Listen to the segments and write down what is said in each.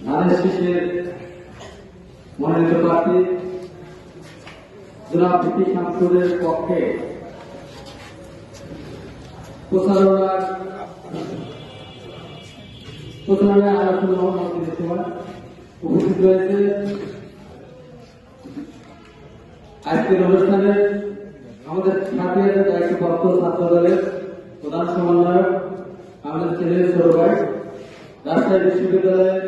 ধানের শীষের মনোনীত প্রার্থী জনাব ভিপি শামসুরের পক্ষে প্রচারণায় আলোচনা উপস্থিত রয়েছে আজকের অনুষ্ঠানে আমাদের ছাত্রীদের দায়িত্বপ্রাপ্ত ছাত্র দলের প্রধান সমন্বয়ক আমাদের ছেলের ছোট ভাই রাজশাহী বিশ্ববিদ্যালয়ের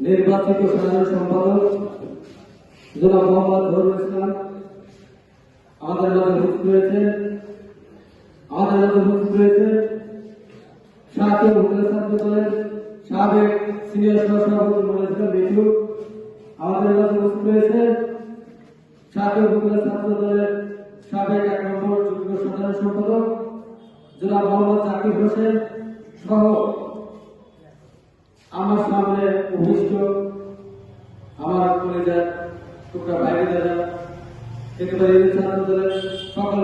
নির্বাচিত সাধারণ সম্পাদক জনাব মোহাম্মদ জহুরুল ইসলাম আমাদের মধ্যে উপস্থিত রয়েছে। সাবেক উপজেলা ছাত্র দলের সাবেক সিনিয়র সহসভাপতি মিঠু আমাদের মধ্যে উপস্থিত রয়েছে। সাবেক উপজেলা ছাত্র দলের সাবেক 1 নম্বর যুগ্ম সাধারণ সম্পাদক জনাব মোহাম্মদ জাকির হোসেন সহ আমার সামনে উপস্থিত আমার কলেজের টুকরা ভাই যারা একেবারে ছাত্র দলের সকল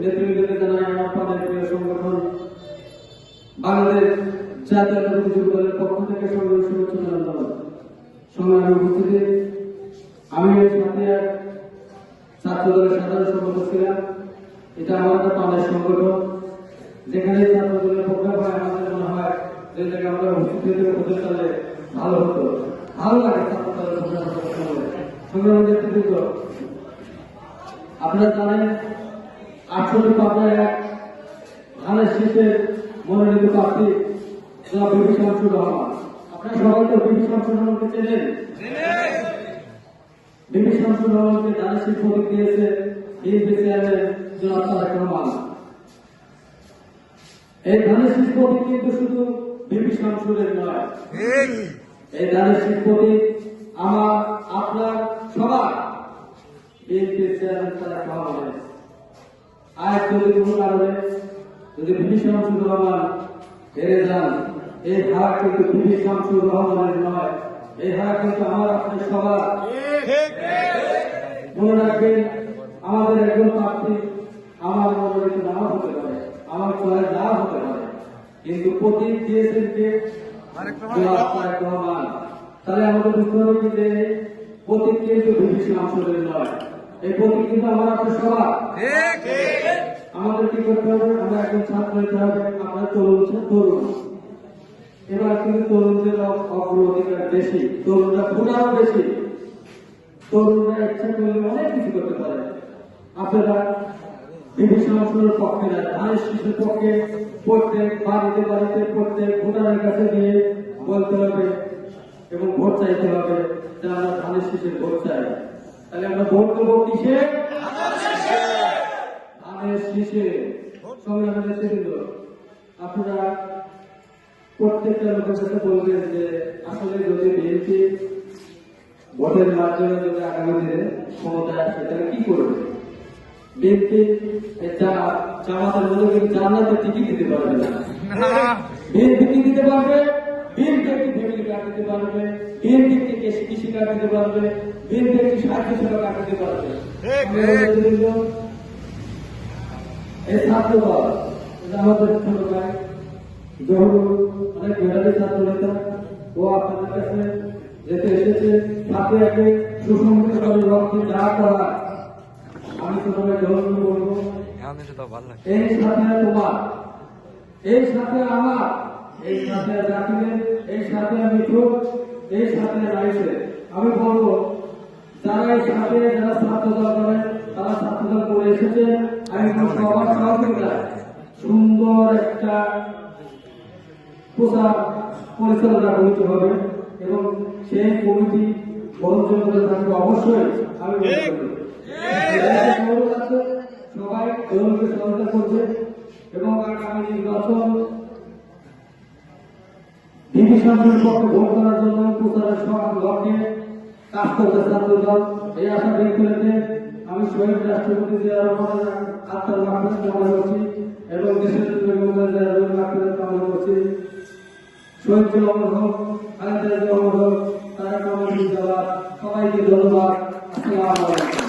নেতৃবৃন্দকে জানাই আমার পদের প্রিয় সংগঠন বাংলাদেশ জাতীয়তাবাদী যুব দলের পক্ষ থেকে শুভেচ্ছা জানাই। সংগ্রামী উপস্থিতি, আমি ছাত্র দলের সাধারণ সম্পাদক ছিলাম। এটা আমার একটা প্রাণের সংগঠন, যেখানে ছাত্র দলের পক্ষে হয় আমাদের মনে হয় যে জায়গায় আমরা উপস্থিত হতে চাইলে ভালো হতো, ভালো লাগে ছাত্র দলের সংগ্রামী নেতৃবৃন্দ। আপনারা জানেন 8 পাবনায় ধানের শীষের মনোনীত প্রার্থী জনাব ভিপি শামসুর রহমান। আপনারা সবাই তো ভিপি শামসুর রহমানকে চেনেন। ভিপি শামসুর রহমানকে ধানের শীষ প্রতীক দিয়েছে বিএনপি চেয়ারম্যান জনাব তারেক রহমান। এই ধানের শীষ প্রতীক কিন্তু শুধু ভিপি শামসুরের নয়, এই ধানের শীষ প্রতীক আমার আপনার সবার বিএনপি চেয়ারম্যান তারেক রহমানের। আজ যদি কোনো কারণে যদি ভিপি শামসুর রহমান হেরে যান, এই হার কিন্তু ভিপি শামসুর রহমানের নয়, এই হার কিন্তু আমার আপনার সবার। মনে রাখবেন, আমাদের একজন প্রার্থী আমার মনোনীত নাও হতে পারে, আমার চয়েস নাও হতে পারে, কিন্তু প্রতীক দিয়েছেন কে? তারেক রহমান। তাহলে আমাদের বুঝতে হবে কি যে প্রতীক কিন্তু ভিপি শামসুরের নয়, এই প্রতীক কিন্তু আমার আপনার সবার। আমাদের কি করতে হবে? আমরা একজন ছাত্র হতে হবে। আমরা তরুণ, এবার কিন্তু তরুণদের অগ্রাধিকার বেশি, তরুণরা ভোটারও বেশি, তরুণরা ইচ্ছা করলে অনেক কিছু করতে পারে। আপনারা ভিপি শামসুরের পক্ষে না, ধানের শীষের পক্ষে প্রত্যেক বাড়িতে প্রত্যেক ভোটারের কাছে গিয়ে বলতে হবে এবং ভোট চাইতে হবে যে আমরা ধানের শীষের ভোট চাই। তাহলে আমরা ভোট দেবো কিসে? ধানের শীষে। সংগ্রামী নেতৃবৃন্দ, আপনারা প্রত্যেকটা লোকের সাথে বলবেন যে আসলে যদি বিএনপি ভোটের মাধ্যমে যদি আগামী দিনে ক্ষমতায় আসে তাহলে কি করবে? বিএনপি জামাতের মধ্যে কিন্তু জান্নাতে টিকিট দিতে পারবে না। বিএনপি কি দিতে পারবে? বিএনপি একটি ফ্যামিলি কার্ড দিতে পারবে, বিএনপি একটি কৃষি কার্ড দিতে পারবে, বিএনপি একটি স্বাস্থ্য সেবা কার্ড দিতে পারবে। এই ছাত্র দল আমাদের ছোট ভাই জহুরুল অনেক মেধাবী ছাত্র নেতা, ও আপনাদের কাছে যেতে এসেছে সাথে একে সুসংগঠিত লক্ষ্যে যা করা। আমি ছোট ভাই জহুরুল বলবো, এই সাথে তোমার, এই সাথে আমার, এই সাথে জাকিরের, এই সাথে মিঠু, এই সাথে রাইসের। আমি বলবো যারা এই সাথে যারা ছাত্র দল করেন তারা ছাত্র দল করে এসেছে, আমি সবার সহযোগিতায় সুন্দর একটা প্রচার পরিচালনা কমিটি হবে এবং সেই কমিটি গ্রহণযোগ্যতা থাকবে অবশ্যই। আমি সবাই দলকে সহায়তা করবে এবং আগামী নির্বাচন ভিপি শামসুরের পক্ষে ভোট করার জন্য প্রচারের সব লক্ষ্যে কাজ করতে ছাত্র দল এই আশা ব্যক্ত রেখে আমি শহীদ রাষ্ট্রপতি জিয়া রহমানের আত্মার মাধ্যমে কামনা করছি এবং দেশের কামনা করছি। শহীদ অমর হোক, খালেদা জিয়া অমর হোক, তারা কমিটি সবাইকে ধন্যবাদ। আসসালামু আলাইকুম।